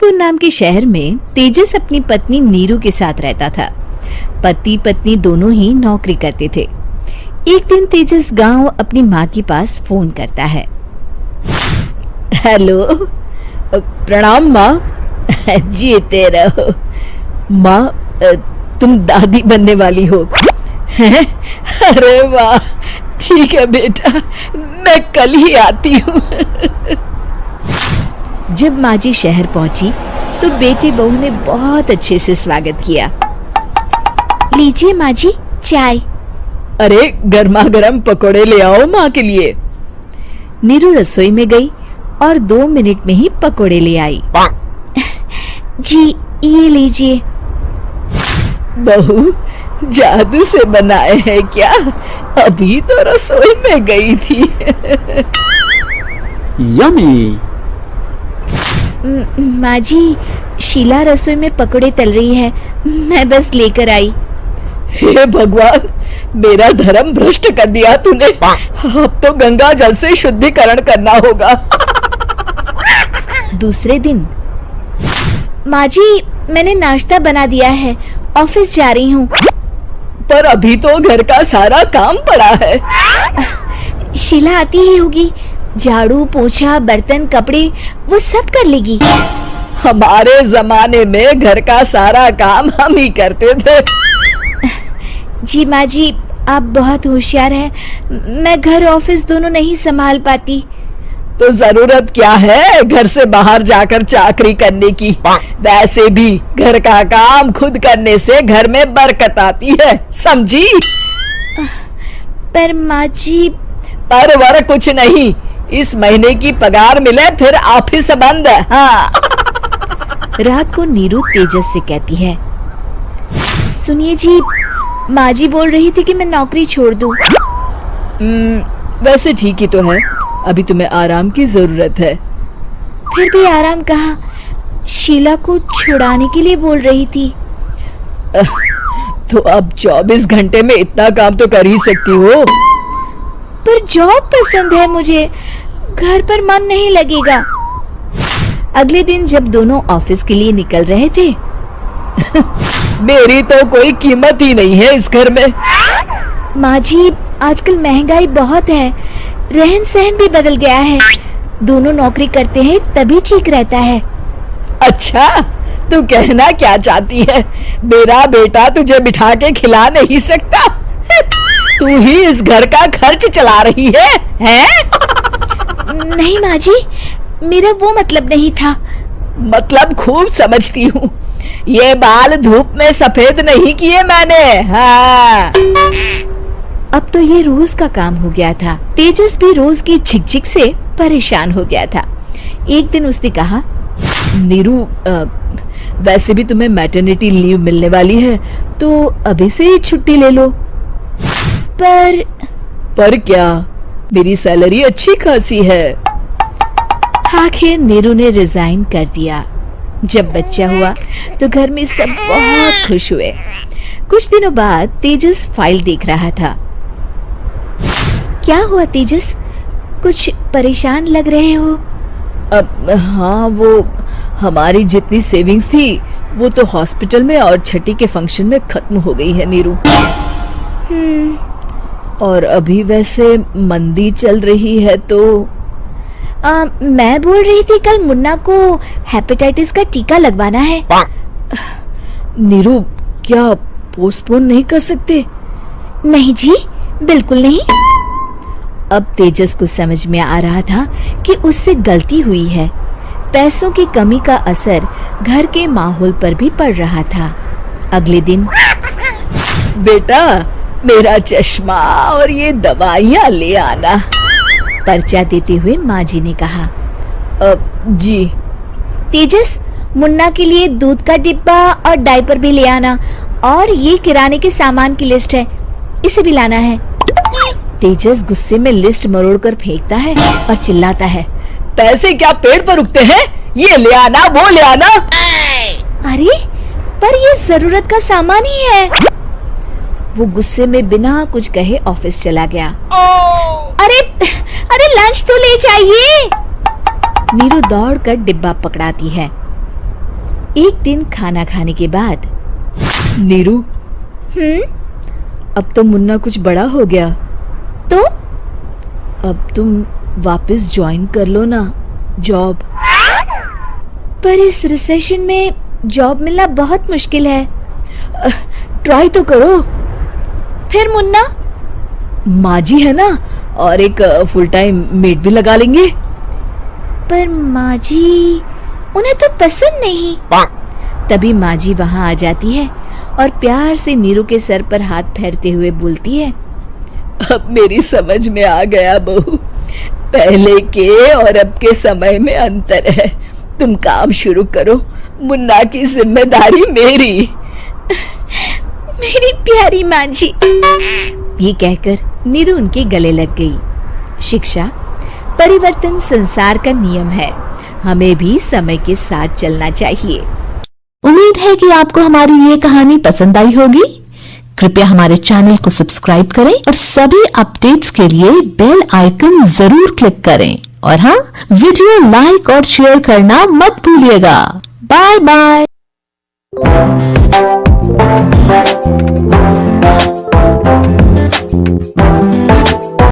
जयपुर नाम के शहर में तेजस अपनी पत्नी नीरू के साथ रहता था। पति पत्नी दोनों ही नौकरी करते थे। एक दिन तेजस गांव अपनी माँ के पास फोन करता है। हेलो, प्रणाम माँ। जीते रहो माँ, तुम दादी बनने वाली हो हैं? अरे वाह, ठीक है बेटा, मैं कल ही आती हूँ। जब माँ जी शहर पहुंची तो बेटे बहू ने बहुत अच्छे से स्वागत किया। लीजिए माँ जी चाय। अरे गर्मा गर्म पकोड़े ले आओ माँ के लिए। नीरू रसोई में गई और 2 मिनट में ही पकोड़े ले आई। जी ये लीजिए। बहू जादू से बनाए हैं क्या? अभी तो रसोई में गई थी। यम्मी। माँ जी, शीला रसोई में पकोड़े तल रही है, मैं बस लेकर आई। हे भगवान, मेरा धर्म भ्रष्ट कर दिया तूने। अब तो गंगा जल से शुद्धिकरण करना होगा। दूसरे दिन, माँ जी मैंने नाश्ता बना दिया है, ऑफिस जा रही हूँ। पर अभी तो घर का सारा काम पड़ा है। शीला आती ही होगी, झाड़ू पोछा बर्तन कपड़े वो सब कर लेगी। हमारे जमाने में घर का सारा काम हम ही करते थे। जी माँ जी, आप बहुत होशियार हैं, मैं घर ऑफिस दोनों नहीं संभाल पाती। तो जरूरत क्या है घर से बाहर जाकर चाकरी करने की? वैसे भी घर का काम खुद करने से घर में बरकत आती है, समझी? पर माँ जी। पर वर कुछ नहीं, इस महीने की पगार मिले फिर ऑफिस बंद। हाँ। रात को नीरू तेजस से कहती है, सुनिए जी, माँ जी बोल रही थी कि मैं नौकरी छोड़ दूं। वैसे ठीक ही तो है, अभी तुम्हें आराम की जरूरत है। फिर भी आराम कहाँ, शीला को छुड़ाने के लिए बोल रही थी। तो अब 24 घंटे में इतना काम तो कर ही सकती हो। पर जॉब पसंद है मुझे, घर पर मन नहीं लगेगा। अगले दिन जब दोनों ऑफिस के लिए निकल रहे थे, मेरी तो कोई कीमत ही नहीं है इस घर में। माँ जी, आजकल महंगाई बहुत है, रहन सहन भी बदल गया है, दोनों नौकरी करते हैं तभी ठीक रहता है। अच्छा, तू कहना क्या चाहती है? मेरा बेटा तुझे बिठा के खिला नहीं सकता? तू ही इस घर का खर्च चला रही है, हैं? नहीं माँ जी, मेरा वो मतलब नहीं था। मतलब खूब समझती हूँ, ये बाल धूप में सफेद नहीं किए मैंने। हाँ। अब तो ये रोज का काम हो गया था। तेजस भी रोज की झिकझिक से परेशान हो गया था। एक दिन उसने कहा, नीरू, वैसे भी तुम्हें मैटरनिटी लीव मिलने वाली है, तो अभी से ही छुट्टी ले लो। पर क्या, मेरी सैलरी अच्छी खासी है। आखिर नीरू ने रिजाइन कर दिया। जब बच्चा हुआ तो घर में सब बहुत खुश हुए। कुछ दिनों बाद तेजस फाइल देख रहा था। क्या हुआ तेजस, कुछ परेशान लग रहे हो? हाँ, वो हमारी जितनी सेविंग्स थी वो तो हॉस्पिटल में और छठी के फंक्शन में खत्म हो गई है नीरू। और अभी वैसे मंदी चल रही है तो मैं बोल रही थी कल मुन्ना को हेपेटाइटिस का टीका लगवाना है। नीरू, क्या पोस्टपोन नहीं कर सकते? नहीं जी, बिल्कुल नहीं। अब तेजस को समझ में आ रहा था कि उससे गलती हुई है। पैसों की कमी का असर घर के माहौल पर भी पड़ रहा था। अगले दिन, बेटा मेरा चश्मा और ये दवाइयाँ ले आना, पर्चा देते हुए माँ जी ने कहा। जी। तेजस, मुन्ना के लिए दूध का डिब्बा और डायपर भी ले आना, और ये किराने के सामान की लिस्ट है, इसे भी लाना है। तेजस गुस्से में लिस्ट मरोड़कर फेंकता है और चिल्लाता है, पैसे क्या पेड़ पर उगते हैं? ये ले आना, वो ले आना। अरे पर ये जरूरत का सामान ही है। वो गुस्से में बिना कुछ कहे ऑफिस चला गया। अरे लंच तो ले जाइए। नीरू दौड़कर डिब्बा पकड़ाती है। एक दिन खाना खाने के बाद, नीरू, अब तो मुन्ना कुछ बड़ा हो गया, तो अब तुम वापस ज्वाइन कर लो ना जॉब। पर इस रिसेशन में जॉब मिलना बहुत मुश्किल है। ट्राई तो करो। फिर मुन्ना, माँ जी है ना, और एक फुल टाइम मेड भी लगा लेंगे। पर माँ जी, उन्हें तो पसंद नहीं। तभी माँ जी वहां आ जाती है और प्यार से नीरू के सर पर हाथ फेरते हुए बोलती है, अब मेरी समझ में आ गया बहू, पहले के और अब के समय में अंतर है। तुम काम शुरू करो, मुन्ना की जिम्मेदारी मेरी। मेरी प्यारी माँ जी। ये कहकर नीरू उनके गले लग गई। शिक्षा, परिवर्तन संसार का नियम है, हमें भी समय के साथ चलना चाहिए। उम्मीद है कि आपको हमारी ये कहानी पसंद आई होगी। कृपया हमारे चैनल को सब्सक्राइब करें और सभी अपडेट्स के लिए बेल आइकन जरूर क्लिक करें। और हाँ, वीडियो लाइक और शेयर करना मत भूलिएगा। Bye bye.